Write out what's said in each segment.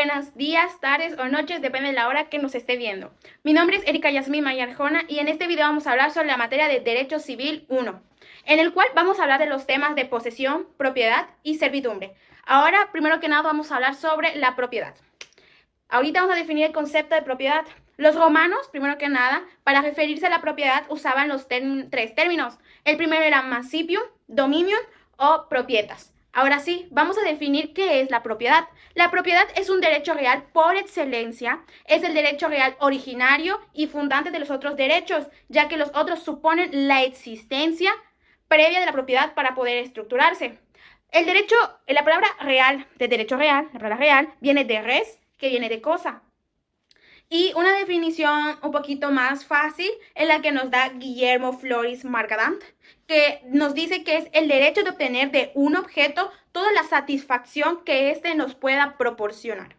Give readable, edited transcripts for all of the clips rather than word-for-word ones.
buenos días, tardes o noches, depende de la hora que nos esté viendo. Mi nombre es Erika Yasmín Mayarjona y en este video vamos a hablar sobre la materia de Derecho Civil 1, en el cual vamos a hablar de los temas de posesión, propiedad y servidumbre. Ahora, primero que nada, vamos a hablar sobre la propiedad. Ahorita vamos a definir el concepto de propiedad. Los romanos, primero que nada, para referirse a la propiedad usaban los tres términos. El primero era mancipium, dominium o propietas. Ahora sí, vamos a definir qué es la propiedad. La propiedad es un derecho real por excelencia, es el derecho real originario y fundante de los otros derechos, ya que los otros suponen la existencia previa de la propiedad para poder estructurarse. El derecho, la palabra real, de derecho real, la palabra real, viene de res, que viene de cosa. Y una definición un poquito más fácil es la que nos da Guillermo Floris Margadant, que nos dice que es el derecho de obtener de un objeto toda la satisfacción que éste nos pueda proporcionar.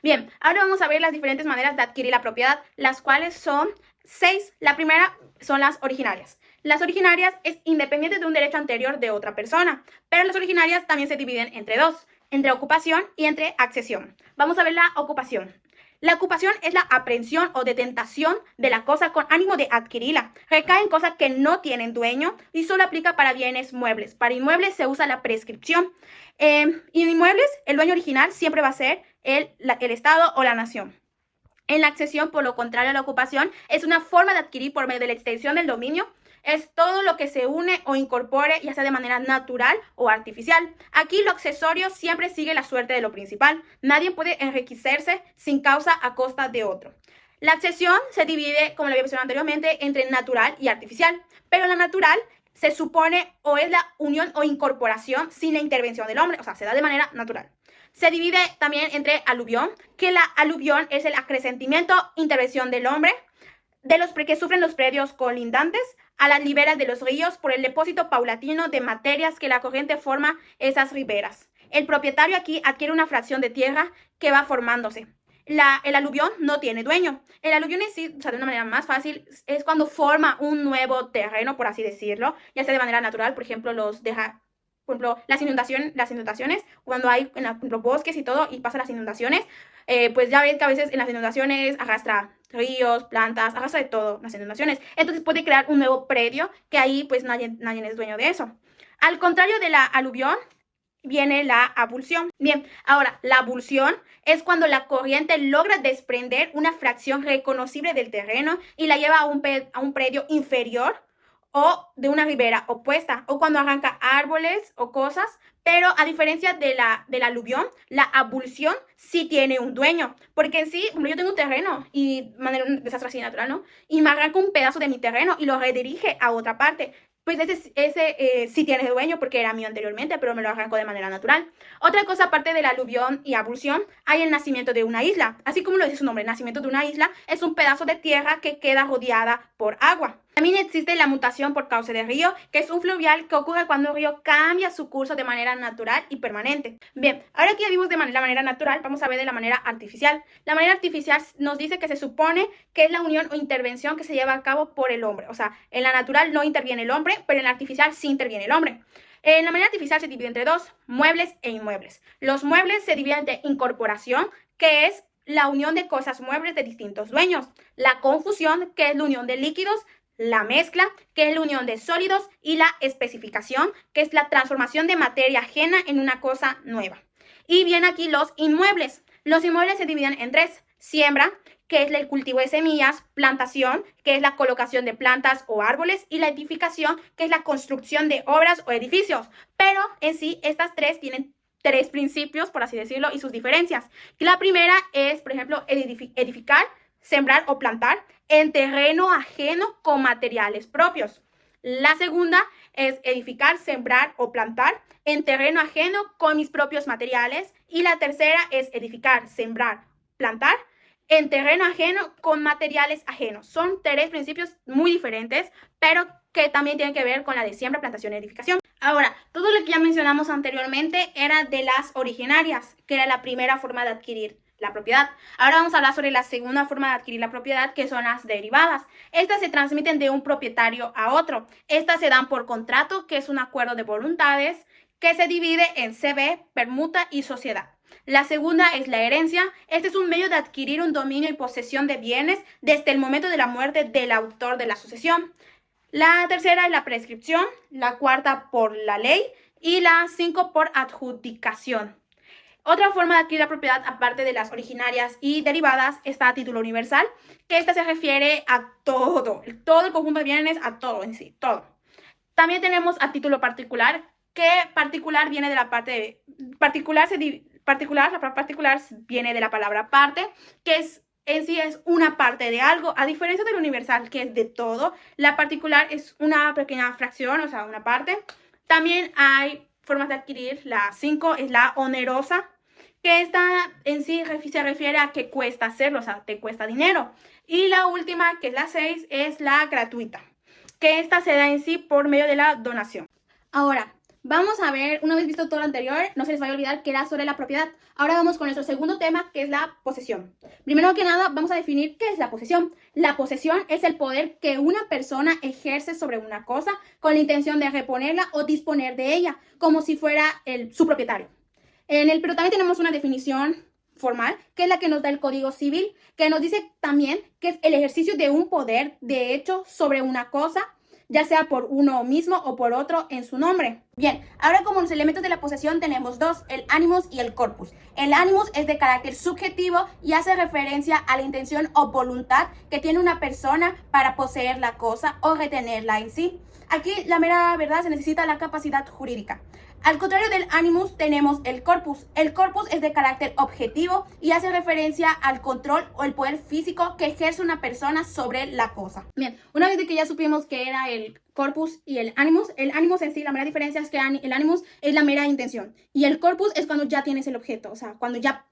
Bien, ahora vamos a ver las diferentes maneras de adquirir la propiedad, las cuales son 6. La primera son las originarias. Las originarias es independiente de un derecho anterior de otra persona, pero las originarias también se dividen entre dos, entre ocupación y entre accesión. Vamos a ver la ocupación. La ocupación es la aprehensión o detentación de la cosa con ánimo de adquirirla. Recae en cosas que no tienen dueño y solo aplica para bienes muebles. Para inmuebles se usa la prescripción. En inmuebles, el dueño original siempre va a ser el Estado o la nación. En la accesión, por lo contrario a la ocupación, es una forma de adquirir por medio de la extensión del dominio. Es todo lo que se une o incorpore, ya sea de manera natural o artificial. Aquí lo accesorio siempre sigue la suerte de lo principal. Nadie puede enriquecerse sin causa a costa de otro. La accesión se divide, como lo había mencionado anteriormente, entre natural y artificial. Pero la natural se supone o es la unión o incorporación sin la intervención del hombre, o sea, se da de manera natural. Se divide también entre aluvión, que la aluvión es el acrecentamiento, intervención del hombre, de los que sufren los predios colindantes a las riberas de los ríos por el depósito paulatino de materias que la corriente forma esas riberas. El propietario aquí adquiere una fracción de tierra que va formándose. El aluvión no tiene dueño. El aluvión en sí, o sea, de una manera más fácil, es cuando forma un nuevo terreno, por así decirlo, ya sea de manera natural, por ejemplo, las inundaciones, cuando hay en los bosques y todo, y pasan las inundaciones, pues ya ves que a veces en las inundaciones arrastra ríos, plantas, arrastra de todo las inundaciones. Entonces puede crear un nuevo predio que ahí pues nadie es dueño de eso. Al contrario de la aluvión, viene la abulsión. Bien, ahora, la abulsión es cuando la corriente logra desprender una fracción reconocible del terreno y la lleva a un predio inferior o de una ribera opuesta, o cuando arranca árboles o cosas, pero a diferencia de la aluvión, la abulsión sí tiene un dueño, porque en sí, yo tengo un terreno y de manera un desastre así natural, ¿no? Y me arranca un pedazo de mi terreno y lo redirige a otra parte. Pues ese sí tiene dueño porque era mío anteriormente, pero me lo arrancó de manera natural. Otra cosa aparte de la aluvión y abulsión, hay el nacimiento de una isla. Así como lo dice su nombre, el nacimiento de una isla es un pedazo de tierra que queda rodeada por agua. También existe la mutación por cauce de río, que es un fluvial que ocurre cuando un río cambia su curso de manera natural y permanente. Bien, ahora que ya vimos de la manera natural, vamos a ver de la manera artificial. La manera artificial nos dice que se supone que es la unión o intervención que se lleva a cabo por el hombre. O sea, en la natural no interviene el hombre, pero en la artificial sí interviene el hombre. En la manera artificial se divide entre dos, muebles e inmuebles. Los muebles se dividen entre incorporación, que es la unión de cosas muebles de distintos dueños. La confusión, que es la unión de líquidos. La mezcla, que es la unión de sólidos, y la especificación, que es la transformación de materia ajena en una cosa nueva. Y bien aquí los inmuebles. Los inmuebles se dividen en tres. Siembra, que es el cultivo de semillas, plantación, que es la colocación de plantas o árboles, y la edificación, que es la construcción de obras o edificios. Pero en sí estas tres tienen tres principios, por así decirlo, y sus diferencias. La primera es, por ejemplo, edificar, sembrar o plantar en terreno ajeno con materiales propios. La segunda es edificar, sembrar o plantar en terreno ajeno con mis propios materiales. Y la tercera es edificar, sembrar, plantar en terreno ajeno con materiales ajenos. Son tres principios muy diferentes, pero que también tienen que ver con la de siembra, plantación y edificación. Ahora, todo lo que ya mencionamos anteriormente era de las originarias, que era la primera forma de adquirir la propiedad. Ahora vamos a hablar sobre la segunda forma de adquirir la propiedad, que son las derivadas. Estas se transmiten de un propietario a otro. Estas se dan por contrato, que es un acuerdo de voluntades, que se divide en CB, permuta y sociedad. La segunda es la herencia. Este es un medio de adquirir un dominio y posesión de bienes desde el momento de la muerte del autor de la sucesión. La tercera es la prescripción, la cuarta por la ley y la 5 por adjudicación. Otra forma de adquirir la propiedad, aparte de las originarias y derivadas, está a título universal, que esta se refiere a todo el conjunto de bienes, a todo en sí, todo. También tenemos a título particular, que particular viene de la parte de, la palabra particular viene de la palabra parte, que es en sí es una parte de algo, a diferencia del universal, que es de todo. La particular es una pequeña fracción, o sea, una parte. También hay formas de adquirir. La 5 es la onerosa, que esta en sí se refiere a que cuesta hacerlo, o sea, te cuesta dinero. Y la última, que es la 6, es la gratuita, que esta se da en sí por medio de la donación. Ahora, vamos a ver, una vez visto todo lo anterior, no se les vaya a olvidar que era sobre la propiedad. Ahora vamos con nuestro segundo tema, que es la posesión. Primero que nada, vamos a definir qué es la posesión. La posesión es el poder que una persona ejerce sobre una cosa con la intención de reponerla o disponer de ella, como si fuera su propietario. Pero también tenemos una definición formal, que es la que nos da el Código Civil, que nos dice también que es el ejercicio de un poder de hecho sobre una cosa, ya sea por uno mismo o por otro en su nombre. Bien, ahora como los elementos de la posesión tenemos dos, el animus y el corpus. El animus es de carácter subjetivo y hace referencia a la intención o voluntad que tiene una persona para poseer la cosa o retenerla en sí. Aquí la mera verdad se necesita la capacidad jurídica. Al contrario del animus tenemos el corpus. El corpus es de carácter objetivo y hace referencia al control o el poder físico que ejerce una persona sobre la cosa. Bien, una vez que ya supimos que era el corpus y el animus en sí, la mera diferencia es que el animus es la mera intención y el corpus es cuando ya tienes el objeto, o sea, cuando ya,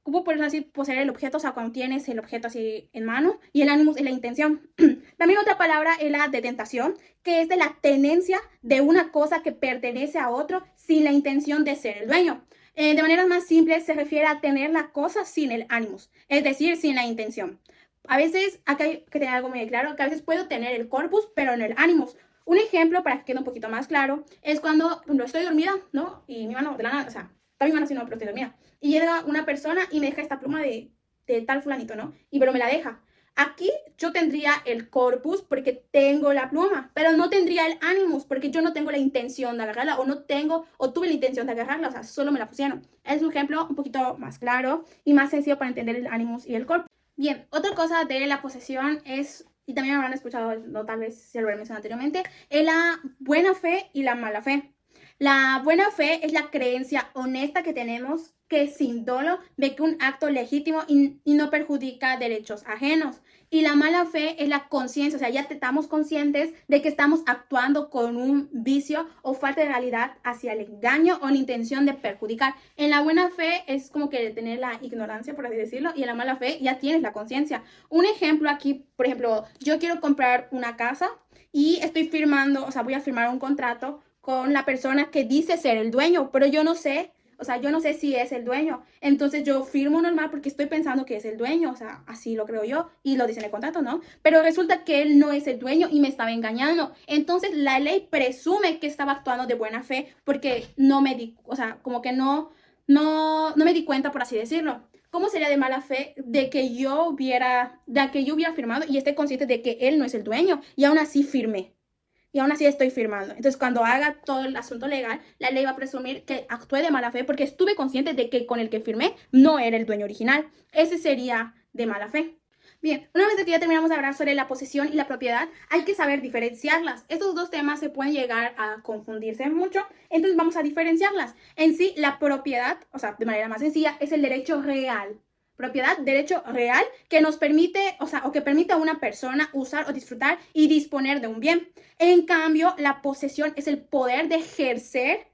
¿cómo puedes decir poseer el objeto? O sea, cuando tienes el objeto así en mano, y el animus es la intención. También otra palabra es la detentación, que es de la tenencia de una cosa que pertenece a otro sin la intención de ser el dueño. De manera más simple, se refiere a tener la cosa sin el animus, es decir, sin la intención. A veces, acá hay que tener algo muy claro, que a veces puedo tener el corpus, pero no el animus. Un ejemplo, para que quede un poquito más claro, es cuando, por ejemplo, estoy dormida, ¿no? Y mi mano de la nada, o sea, está mi mano así, no, pero estoy dormida. Y llega una persona y me deja esta pluma de tal fulanito, ¿no? Pero me la deja. Aquí yo tendría el corpus porque tengo la pluma, pero no tendría el animus porque yo no tengo la intención de agarrarla o tuve la intención de agarrarla, o sea, solo me la pusieron. Es un ejemplo un poquito más claro y más sencillo para entender el animus y el corpus. Bien, otra cosa de la posesión es, y también habrán escuchado, no, tal vez se lo habré mencionado anteriormente, es la buena fe y la mala fe. La buena fe es la creencia honesta que tenemos que sin dolo ve que un acto legítimo y no perjudica derechos ajenos. Y la mala fe es la conciencia, o sea, ya estamos conscientes de que estamos actuando con un vicio o falta de realidad hacia el engaño o la intención de perjudicar. En la buena fe es como que tener la ignorancia, por así decirlo, y en la mala fe ya tienes la conciencia. Un ejemplo aquí, por ejemplo, yo quiero comprar una casa y estoy firmando, o sea, voy a firmar un contrato con la persona que dice ser el dueño, pero yo no sé, o sea, yo no sé si es el dueño. Entonces yo firmo normal porque estoy pensando que es el dueño, o sea, así lo creo yo y lo dice en el contrato, ¿no? Pero resulta que él no es el dueño y me estaba engañando. Entonces la ley presume que estaba actuando de buena fe porque no me di, o sea, como que no me di cuenta, por así decirlo. ¿Cómo sería de mala fe de que yo hubiera firmado y esté consciente de que él no es el dueño y aún así firmé? Y aún así estoy firmando. Entonces, cuando haga todo el asunto legal, la ley va a presumir que actué de mala fe porque estuve consciente de que con el que firmé no era el dueño original. Ese sería de mala fe. Bien, una vez que ya terminamos de hablar sobre la posesión y la propiedad, hay que saber diferenciarlas. Estos dos temas se pueden llegar a confundirse mucho, entonces vamos a diferenciarlas. En sí, la propiedad, o sea, de manera más sencilla, es el derecho real. Propiedad, derecho real que nos permite, o sea, o que permite a una persona usar o disfrutar y disponer de un bien. En cambio, la posesión es el poder de ejercer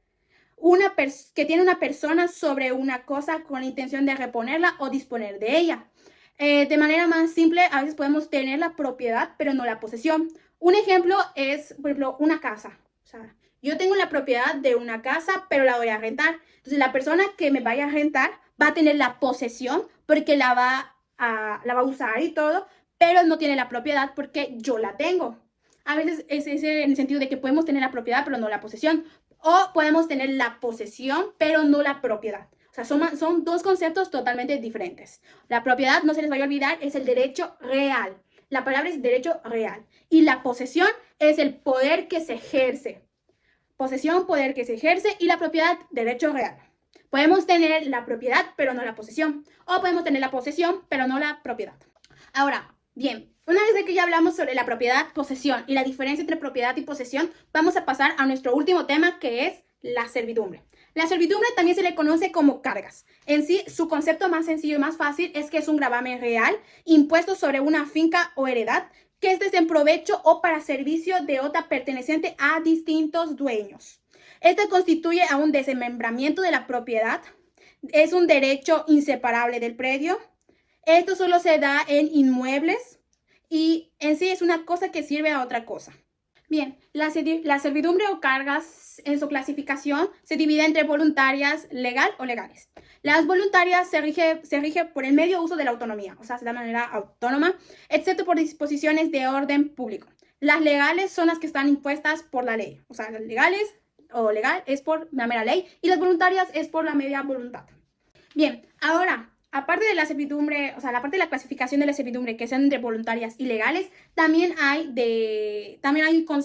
que tiene una persona sobre una cosa con la intención de reponerla o disponer de ella. De manera más simple, a veces podemos tener la propiedad, pero no la posesión. Un ejemplo es, por ejemplo, una casa. O sea, yo tengo la propiedad de una casa, pero la voy a rentar. Entonces, la persona que me vaya a rentar va a tener la posesión porque la va a usar y todo, pero no tiene la propiedad porque yo la tengo. A veces es ese en el sentido de que podemos tener la propiedad, pero no la posesión. O podemos tener la posesión, pero no la propiedad. O sea, son dos conceptos totalmente diferentes. La propiedad, no se les vaya a olvidar, es el derecho real. La palabra es derecho real. Y la posesión es el poder que se ejerce. Posesión, poder que se ejerce, y la propiedad, derecho real. Podemos tener la propiedad, pero no la posesión. O podemos tener la posesión, pero no la propiedad. Ahora, bien, una vez que ya hablamos sobre la propiedad, posesión y la diferencia entre propiedad y posesión, vamos a pasar a nuestro último tema, que es la servidumbre. La servidumbre también se le conoce como cargas. En sí, su concepto más sencillo y más fácil es que es un gravamen real impuesto sobre una finca o heredad que esté en provecho o para servicio de otra perteneciente a distintos dueños. Este constituye a un desmembramiento de la propiedad. Es un derecho inseparable del predio. Esto solo se da en inmuebles y en sí es una cosa que sirve a otra cosa. Bien, la servidumbre o cargas en su clasificación se divide entre voluntarias, legal o legales. Las voluntarias se rige por el medio uso de la autonomía, o sea, de manera autónoma, excepto por disposiciones de orden público. Las legales son las que están impuestas por la ley, o sea, las legales o legal es por la mera ley y las voluntarias es por la media voluntad. Bien, ahora, aparte de la servidumbre, o sea, la parte de la clasificación de la servidumbre que sean entre voluntarias y legales, también hay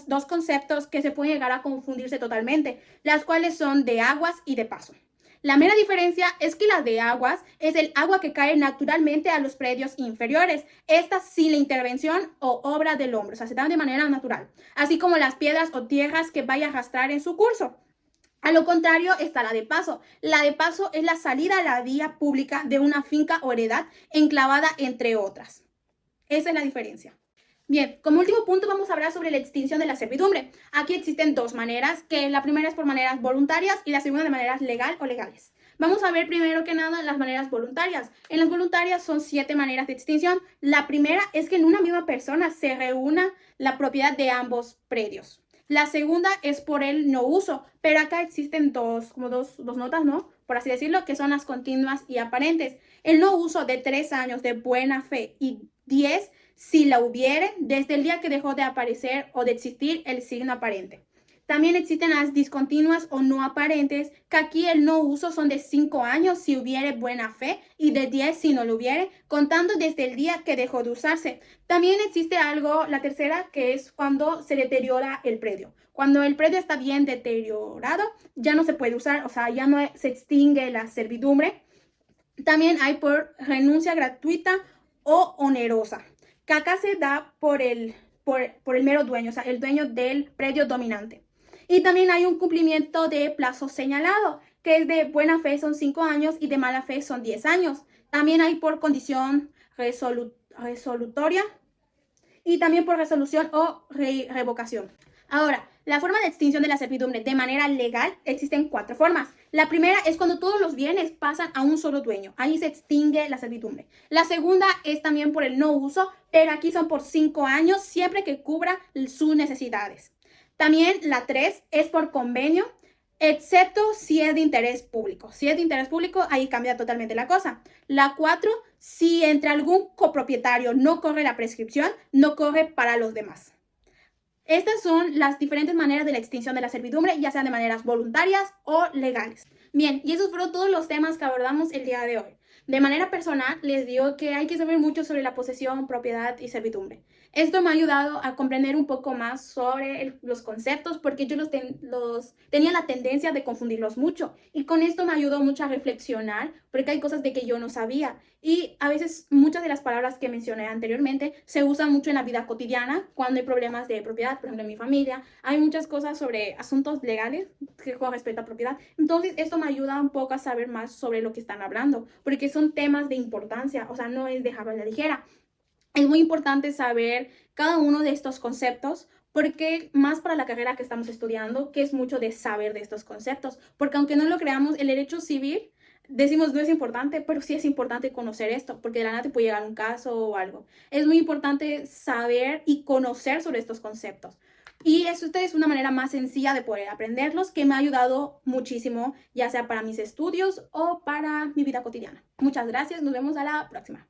dos conceptos que se pueden llegar a confundirse totalmente, las cuales son de aguas y de paso. La mera diferencia es que la de aguas es el agua que cae naturalmente a los predios inferiores, esta sin la intervención o obra del hombre, o sea, se dan de manera natural, así como las piedras o tierras que vaya a arrastrar en su curso. A lo contrario está la de paso. La de paso es la salida a la vía pública de una finca o heredad enclavada entre otras. Esa es la diferencia. Bien, como último punto vamos a hablar sobre la extinción de la servidumbre. Aquí existen dos maneras, que la primera es por maneras voluntarias y la segunda de maneras legal o legales. Vamos a ver primero que nada las maneras voluntarias. En las voluntarias son 7 maneras de extinción. La primera es que en una misma persona se reúna la propiedad de ambos predios. La segunda es por el no uso, pero acá existen dos notas, ¿no? Por así decirlo, que son las continuas y aparentes. El no uso de 3 años de buena fe y 10 si la hubiere desde el día que dejó de aparecer o de existir el signo aparente. También existen las discontinuas o no aparentes, que aquí el no uso son de 5 años si hubiere buena fe y de 10 si no lo hubiere, contando desde el día que dejó de usarse. También existe algo, la tercera, que es cuando se deteriora el predio. Cuando el predio está bien deteriorado, ya no se puede usar, o sea, ya no se extingue la servidumbre. También hay por renuncia gratuita o onerosa, que acá se da por el mero dueño, o sea, el dueño del predio dominante. Y también hay un cumplimiento de plazo señalado, que es de buena fe son 5 años y de mala fe son 10 años. También hay por condición resolutoria y también por resolución o revocación. Ahora, la forma de extinción de la servidumbre de manera legal existen 4 formas. La primera es cuando todos los bienes pasan a un solo dueño. Ahí se extingue la servidumbre. La segunda es también por el no uso, pero aquí son por 5 años, siempre que cubra sus necesidades. También la 3 es por convenio, excepto si es de interés público. Si es de interés público, ahí cambia totalmente la cosa. La 4, si entre algún copropietario no corre la prescripción, no corre para los demás. Estas son las diferentes maneras de la extinción de la servidumbre, ya sean de maneras voluntarias o legales. Bien, y esos fueron todos los temas que abordamos el día de hoy. De manera personal, les digo que hay que saber mucho sobre la posesión, propiedad y servidumbre. Esto me ha ayudado a comprender un poco más sobre los conceptos porque yo tenía la tendencia de confundirlos mucho. Y con esto me ayudó mucho a reflexionar porque hay cosas de que yo no sabía. Y a veces muchas de las palabras que mencioné anteriormente se usan mucho en la vida cotidiana cuando hay problemas de propiedad, por ejemplo en mi familia. Hay muchas cosas sobre asuntos legales con respecto a propiedad. Entonces esto me ayuda un poco a saber más sobre lo que están hablando porque son temas de importancia, o sea, no es dejarlo a la ligera. Es muy importante saber cada uno de estos conceptos porque más para la carrera que estamos estudiando, que es mucho de saber de estos conceptos, porque aunque no lo creamos, el derecho civil, decimos no es importante, pero sí es importante conocer esto, porque de la nada te puede llegar un caso o algo. Es muy importante saber y conocer sobre estos conceptos. Y esta es una manera más sencilla de poder aprenderlos que me ha ayudado muchísimo, ya sea para mis estudios o para mi vida cotidiana. Muchas gracias, nos vemos a la próxima.